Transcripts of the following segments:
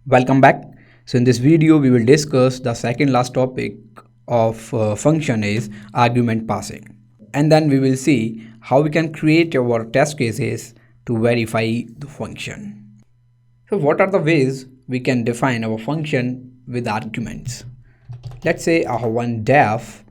Welcome back. So in this video we will discuss the second last topic of function is argument passing, and then we will see how we can create our test cases to verify the function. So what are the ways we can define our function with arguments? Let's say I have one def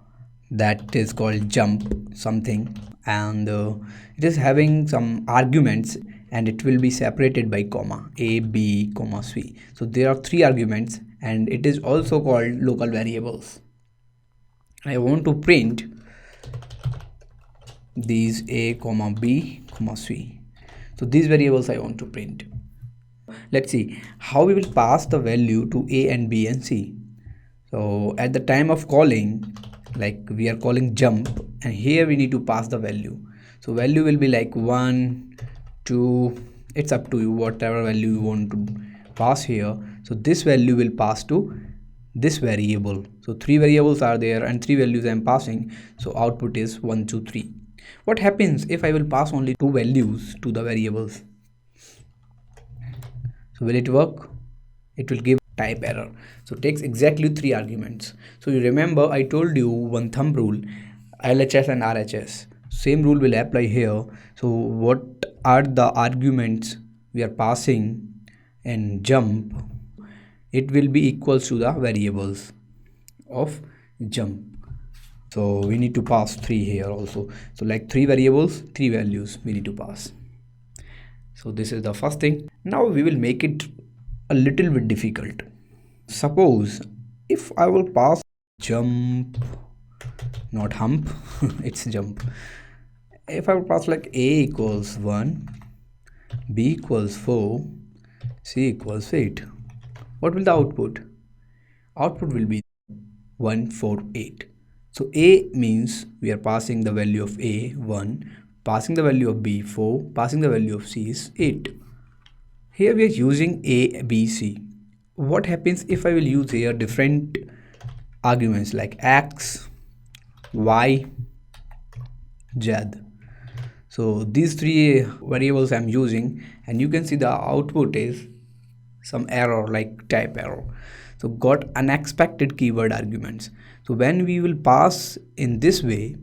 that is called jump something, and it is having some arguments, and it will be separated by comma a, b, comma, c. So there are three arguments, and it is also called local variables. I want to print these a, comma, b, comma, c. So these variables I want to print. Let's see how we will pass the value to a and b and c. So at the time of calling, like we are calling jump, and here we need to pass the value. So value will be like 1, 2, it's up to you whatever value you want to pass here. So this value will pass to this variable. So three variables are there and three values I am passing. So output is 1, 2, 3. What happens if I will pass only two values to the variables? So will it work? It will give type error. So it takes exactly three arguments. So you remember I told you one thumb rule, LHS and RHS. Same rule will apply here. So what are the arguments we are passing in jump? It will be equals to the variables of jump. So we need to pass 3 here also. So like 3 variables, 3 values we need to pass. So this is the first thing. Now we will make it a little bit difficult. Suppose if I will pass jump, not hump, it's jump. If I will pass like a equals 1, b equals 4, c equals 8, what will the output? Output will be 1, 4, 8. So a means we are passing the value of a 1, passing the value of b 4, passing the value of c is 8. Here we are using a, b, c. What happens if I will use here different arguments like x, y, z? So these three variables I'm using, and you can see the output is some error like type error. So got unexpected keyword arguments. So when we will pass in this way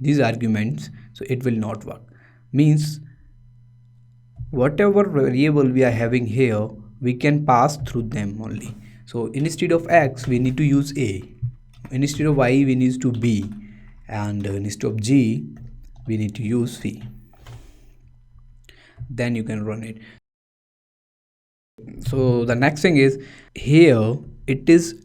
these arguments, so it will not work. Means whatever variable we are having here, we can pass through them only. So instead of x we need to use a, instead of y we need to b, and instead of g we need to use c. Then you can run it. So the next thing is here it is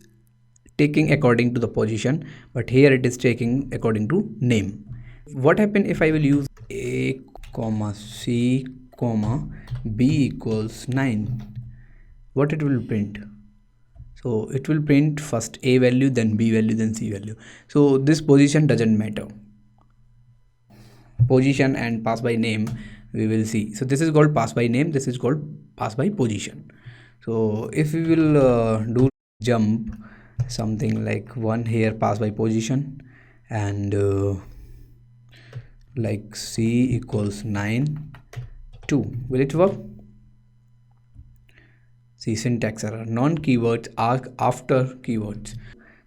taking according to the position, but here it is taking according to name. What happen if I will use a, comma, c, comma, b equals 9? What it will print? So it will print first a value, then b value, then c value. So this position doesn't matter. Position and pass by name we will see. So this is called pass by name, this is called pass by position. So if we will do jump something like 1 here, pass by position, and like c equals 9, 2, will it work? See, syntax error, non-keywords are after keywords.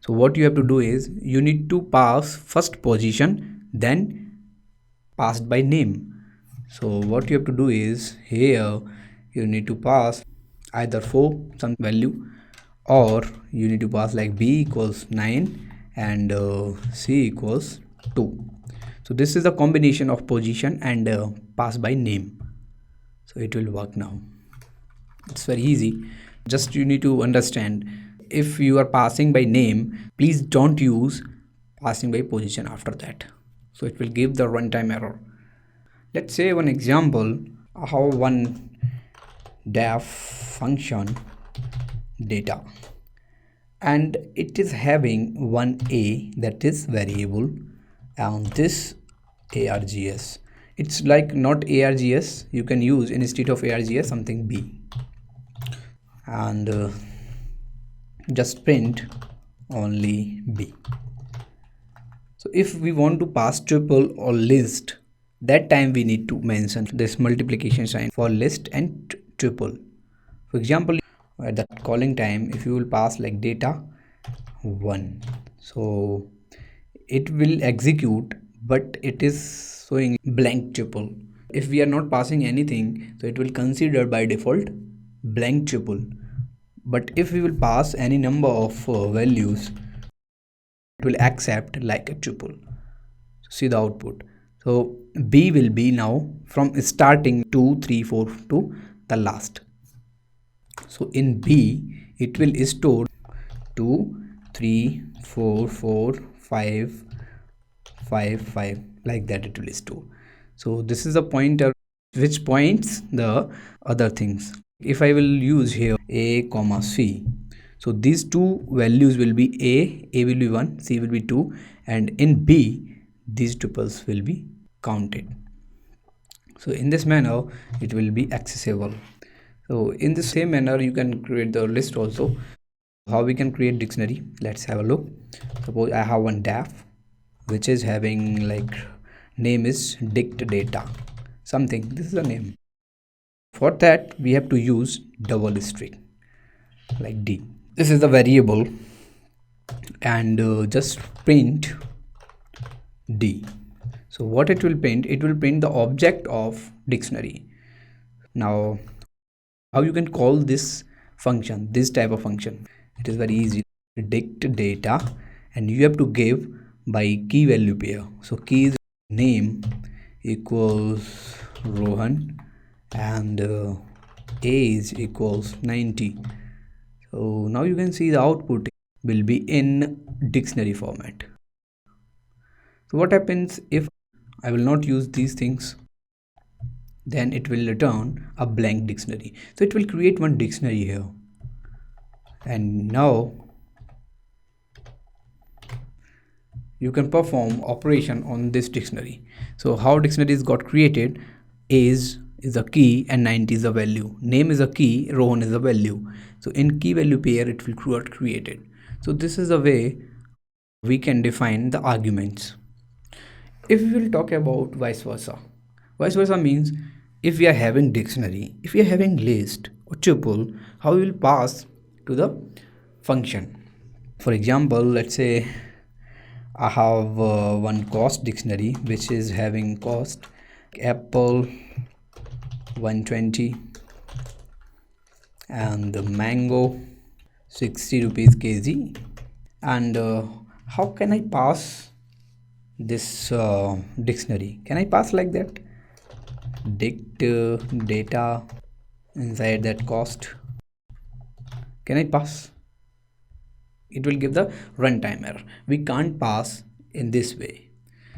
So what you have to do is you need to pass first position, then passed by name. So what you have to do is here you need to pass either 4 some value, or you need to pass like b equals 9 and c equals 2. So this is the combination of position and pass by name. So it will work now. It's very easy. Just you need to understand, if you are passing by name, please don't use passing by position after that. So it will give the runtime error. Let's say one example, how one def function data, and it is having one a, that is variable, and this args. It's like not args, you can use instead of args something b, and just print only b. So if we want to pass tuple or list, that time we need to mention this multiplication sign for list and tuple. For example, at the calling time, if you will pass like data 1, so it will execute, but it is showing blank tuple. If we are not passing anything, so it will consider by default blank tuple. But if we will pass any number of values, it will accept like a tuple. See the output. So B will be now from starting 2 3 4 to the last. So in B it will store 2 3 4 4 5 5 5, like that it will store. So this is a pointer which points the other things. If I will use here A comma C, so these two values will be A will be 1, C will be 2, and in B these tuples will be counted. So in this manner it will be accessible. So in the same manner you can create the list also. How we can create dictionary, let's have a look. Suppose I have one daf which is having like name is dict data something, this is the name. For that we have to use double string like D. This is the variable, and just print D. So what it will print, it will print the object of dictionary. Now how you can call this function, this type of function? It is very easy. Dict data, and you have to give by key value pair. So key is name equals Rohan, and age equals 90. So now you can see the output will be in dictionary format. So what happens if I will not use these things? Then it will return a blank dictionary. So it will create one dictionary here, and now you can perform operation on this dictionary. So how dictionary is got created? Age is a key and 90 is a value, name is a key, Rohan is a value. So in key value pair it will got created. So this is the way we can define the arguments. If we will talk about vice versa means if we are having dictionary, if we are having list or tuple, how we will pass to the function. For example, let's say I have one cost dictionary which is having cost apple 120 and the mango 60 rupees kg. And how can I pass this dictionary? Can I pass like that? Dict data inside that cost. Can I pass? It will give the runtime error. We can't pass in this way.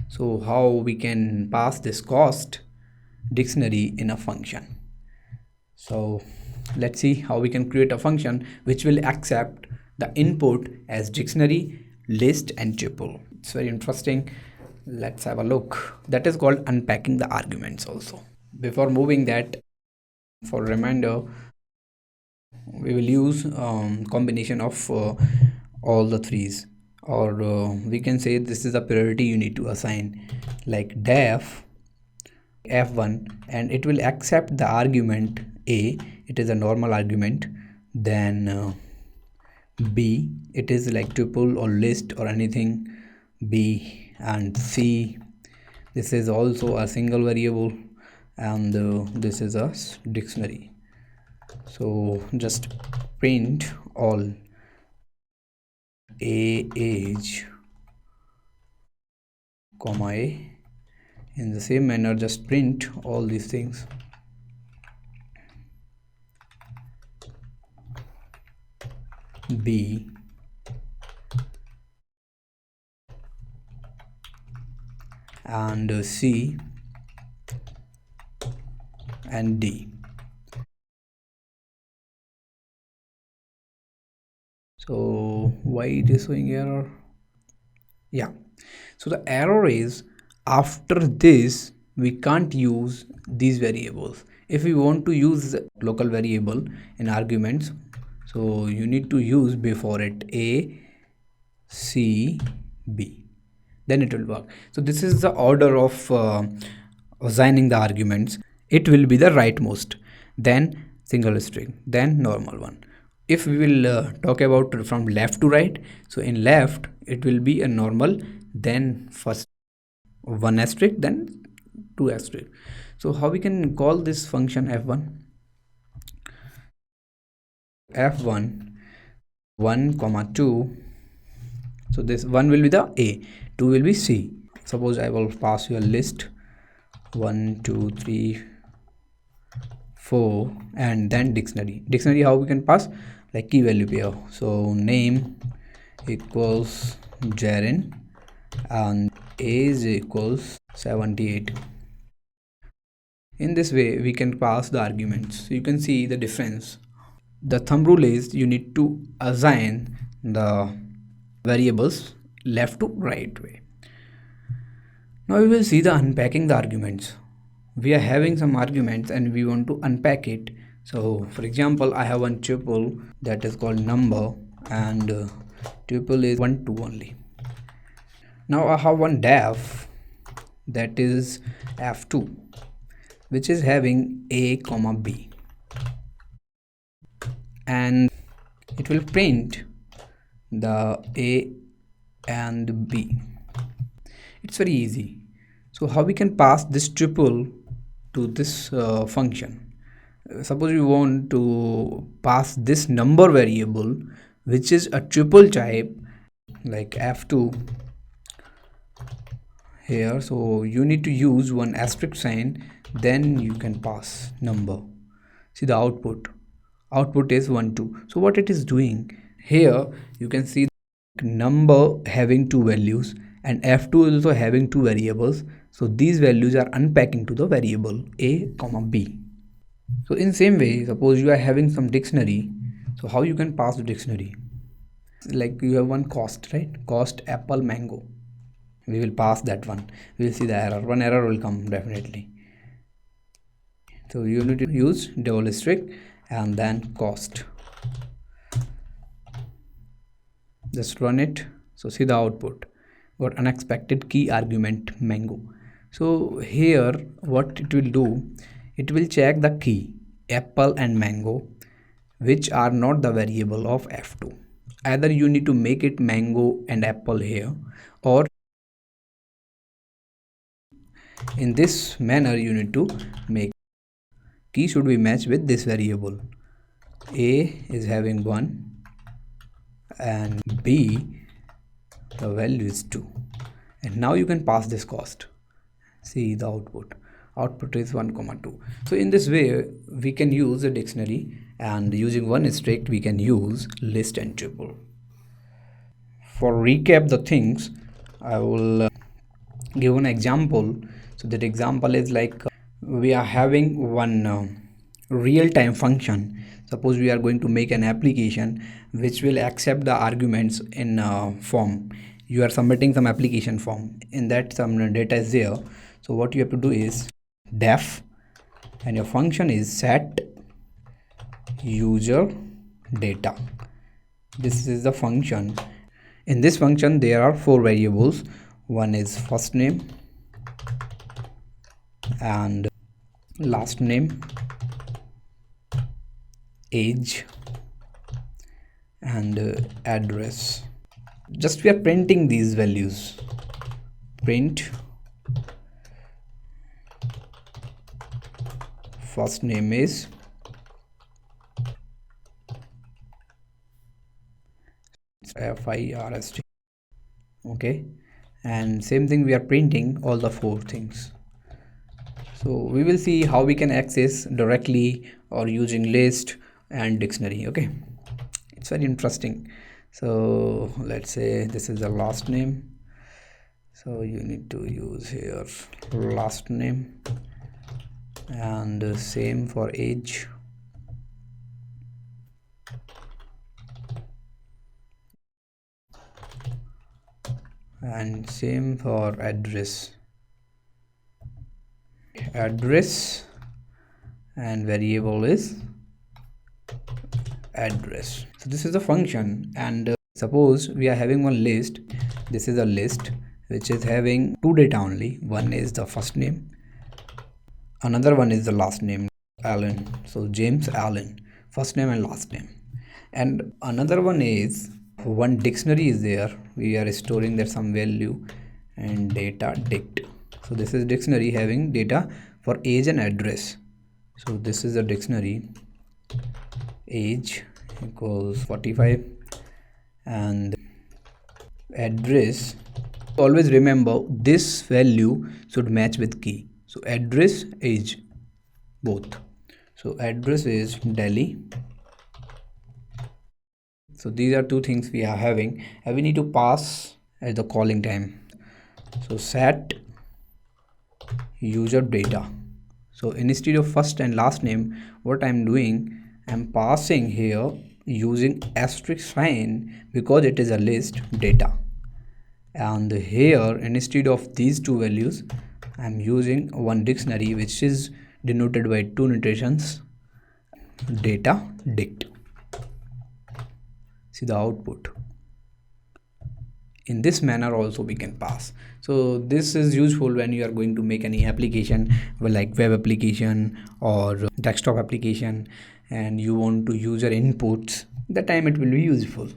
So how we can pass this cost dictionary in a function? So let's see how we can create a function which will accept the input as dictionary, list, and tuple. It's very interesting. Let's have a look. That is called unpacking the arguments also. Before moving that, for reminder, we will use combination of all the threes, or we can say this is a priority you need to assign, like def f1, and it will accept the argument a, it is a normal argument. Then b, it is like tuple or list or anything, b, and c, this is also a single variable, and this is a dictionary. So just print all a age comma a. In the same manner, just print all these things. B, and C, and D. So why it is showing error? Yeah, so the error is after this we can't use these variables. If we want to use local variable in arguments, so you need to use before it a, c, b, then it will work. So this is the order of assigning the arguments. It will be the rightmost, then single string, then normal one. if we will talk about from left to right, so in left it will be a normal, then first one asterisk, then two asterisk. So how we can call this function f1? F1 1 comma 2. So this 1 will be the A, 2 will be C. Suppose I will pass you a list 1 2 3 4 and then dictionary. How we can pass? Like key value pair. So name equals Jaren and age equals 78. In this way we can pass the arguments. So you can see the difference. The thumb rule is you need to assign the variables left to right way. Now we will see the unpacking the arguments. We are having some arguments and we want to unpack it. So for example, I have one tuple that is called number, and tuple is 1 2 only. Now I have one def that is f2, which is having a comma b, and it will print the a and b. It's very easy. So how we can pass this tuple to this function? Suppose we want to pass this number variable, which is a tuple type, like f2 here. So you need to use one asterisk sign, then you can pass number. See the output is 1 2. So what it is doing here, you can see number having two values and f2 is also having two variables. So these values are unpacking to the variable a comma b. So in same way, suppose you are having some dictionary. So how you can pass the dictionary? Like you have one cost, right? Cost apple mango. We will pass that one. We will see the error. One error will come definitely. So you need to use double asterisk and then cost. Just run it. So see the output. Got unexpected key argument mango. So here what it will do, it will check the key apple and mango, which are not the variable of f2. Either you need to make it mango and apple here, or in this manner you need to make key should be matched with this variable. A is having 1 and B the value is 2, and now you can pass this cost. See the output is 1 comma 2. So in this way we can use a dictionary, and using one strict we can use list and tuple. For recap the things, I will give an example. So that example is like we are having one real-time function. Suppose we are going to make an application which will accept the arguments in form. You are submitting some application form, in that some data is there. So what you have to do is def, and your function is set user data. This is the function. In this function there are 4 variables. One is first name and last name, age and address. Just we are printing these values. Print first name is FIRST. Okay, and same thing we are printing all the 4 things. So we will see how we can access directly or using list and dictionary. Okay, it's very interesting. So let's say this is the last name, so you need to use here last name, and same for age, and same for address and variable is address. So this is a function, and suppose we are having one list. This is a list which is having 2 data only. One is the first name, another one is the last name, Allen. So James Allen, first name and last name. And another one is one dictionary is there, we are storing there some value, and data dict. So this is dictionary having data for age and address. So this is a dictionary, age equals 45 and address, always remember this value should match with key. So address, age, both. So address is Delhi. So these are two things we are having, and we need to pass at the calling time. So set user data. So instead of first and last name, what I'm doing, I'm passing here using asterisk sign because it is a list data. And here instead of these two values, I'm using one dictionary which is denoted by two notations, data dict. See the output. In this manner also we can pass. So this is useful when you are going to make any application, like web application or desktop application, and you want to use your inputs. That time it will be useful,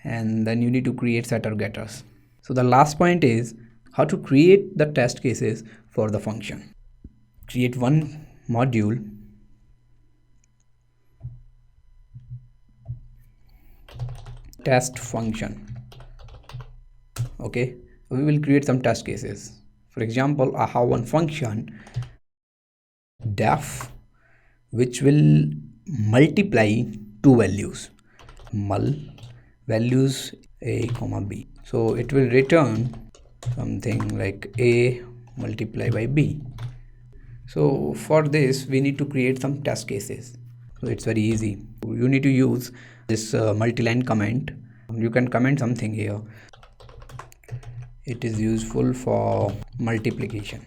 and then you need to create setter getters. So the last point is how to create the test cases for the function. Create one module, test function. Okay, we will create some test cases. For example, I have one function def which will multiply two values, mul values a comma b. So it will return something like a multiplied by b. So for this we need to create some test cases. So it's very easy. You need to use this multi-line comment. You can comment something here. It is useful for multiplication.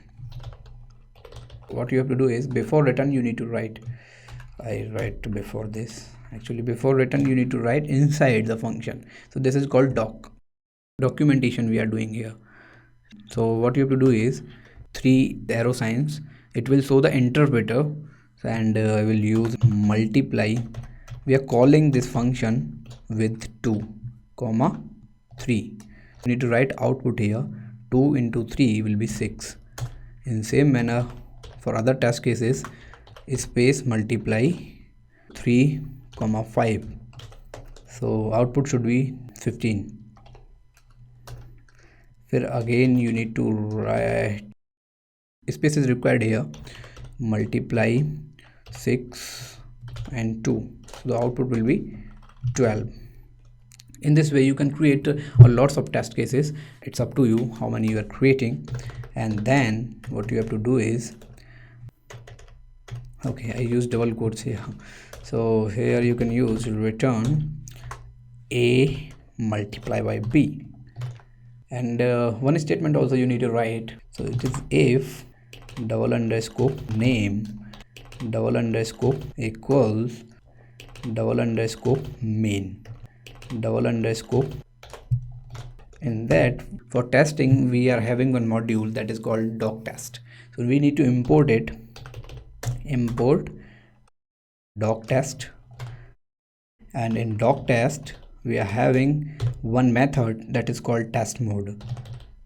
What you have to do is before return you need to write, I write before this, actually before return you need to write inside the function. So this is called documentation we are doing here. So what you have to do is three arrow signs, it will show the interpreter, and I will use multiply. We are calling this function with 2 comma 3. You need to write output here, 2 into 3 will be 6. In same manner for other test cases, space multiply 3 comma 5, so output should be 15. Then again you need to write, space is required here, multiply 6 and 2, so the output will be 12. In this way you can create lots of test cases. It's up to you how many you are creating. And then what you have to do is, okay, I use double quotes here. So here you can use return a multiply by b, and one statement also you need to write. So it is if double underscore name double underscore equals double underscore main double underscore. In that, for testing we are having one module that is called doc test. So we need to import it, import doc test, and in doc test we are having one method that is called test mode.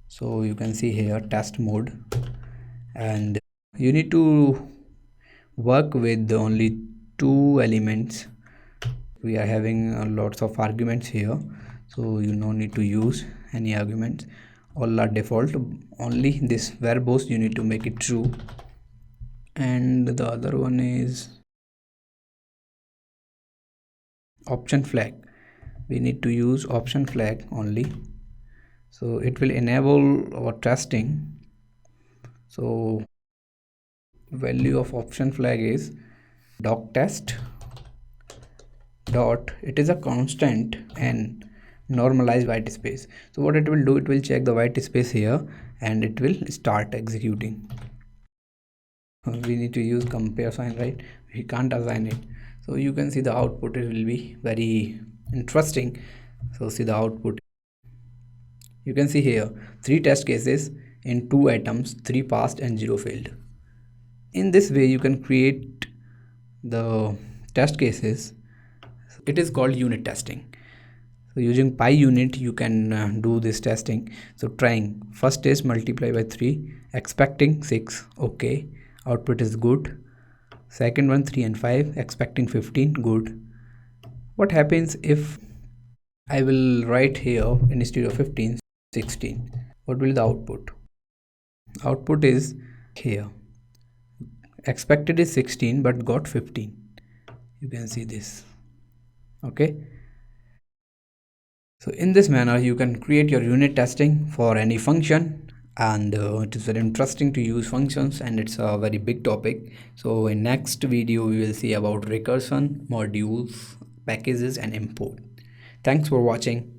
So you can see here test mode, and you need to work with only two elements. We are having lots of arguments here, so you no need to use any arguments, all are default. Only this verbose you need to make it true, and the other one is option flag. We need to use option flag only, so it will enable our testing. So value of option flag is doc test dot, it is a constant and normalize white space. So what it will do, it will check the white space here and it will start executing. We need to use compare sign, right? We can't assign it. So you can see the output, it will be very interesting. So see the output, you can see here 3 test cases in 2 items, 3 passed and 0 failed. In this way you can create the test cases it is called unit testing. So using PyUnit you can do this testing. So trying first test, multiply by 3, expecting 6, okay, output is good. Second one, 3 and 5, expecting 15, good. What happens if I will write here instead of 15, 16? What will the output? Output is here. Expected is 16 but got 15. You can see this. Okay. So in this manner you can create your unit testing for any function, and it is very interesting to use functions, and it's a very big topic. So in next video we will see about recursion, modules, packages and import. Thanks for watching.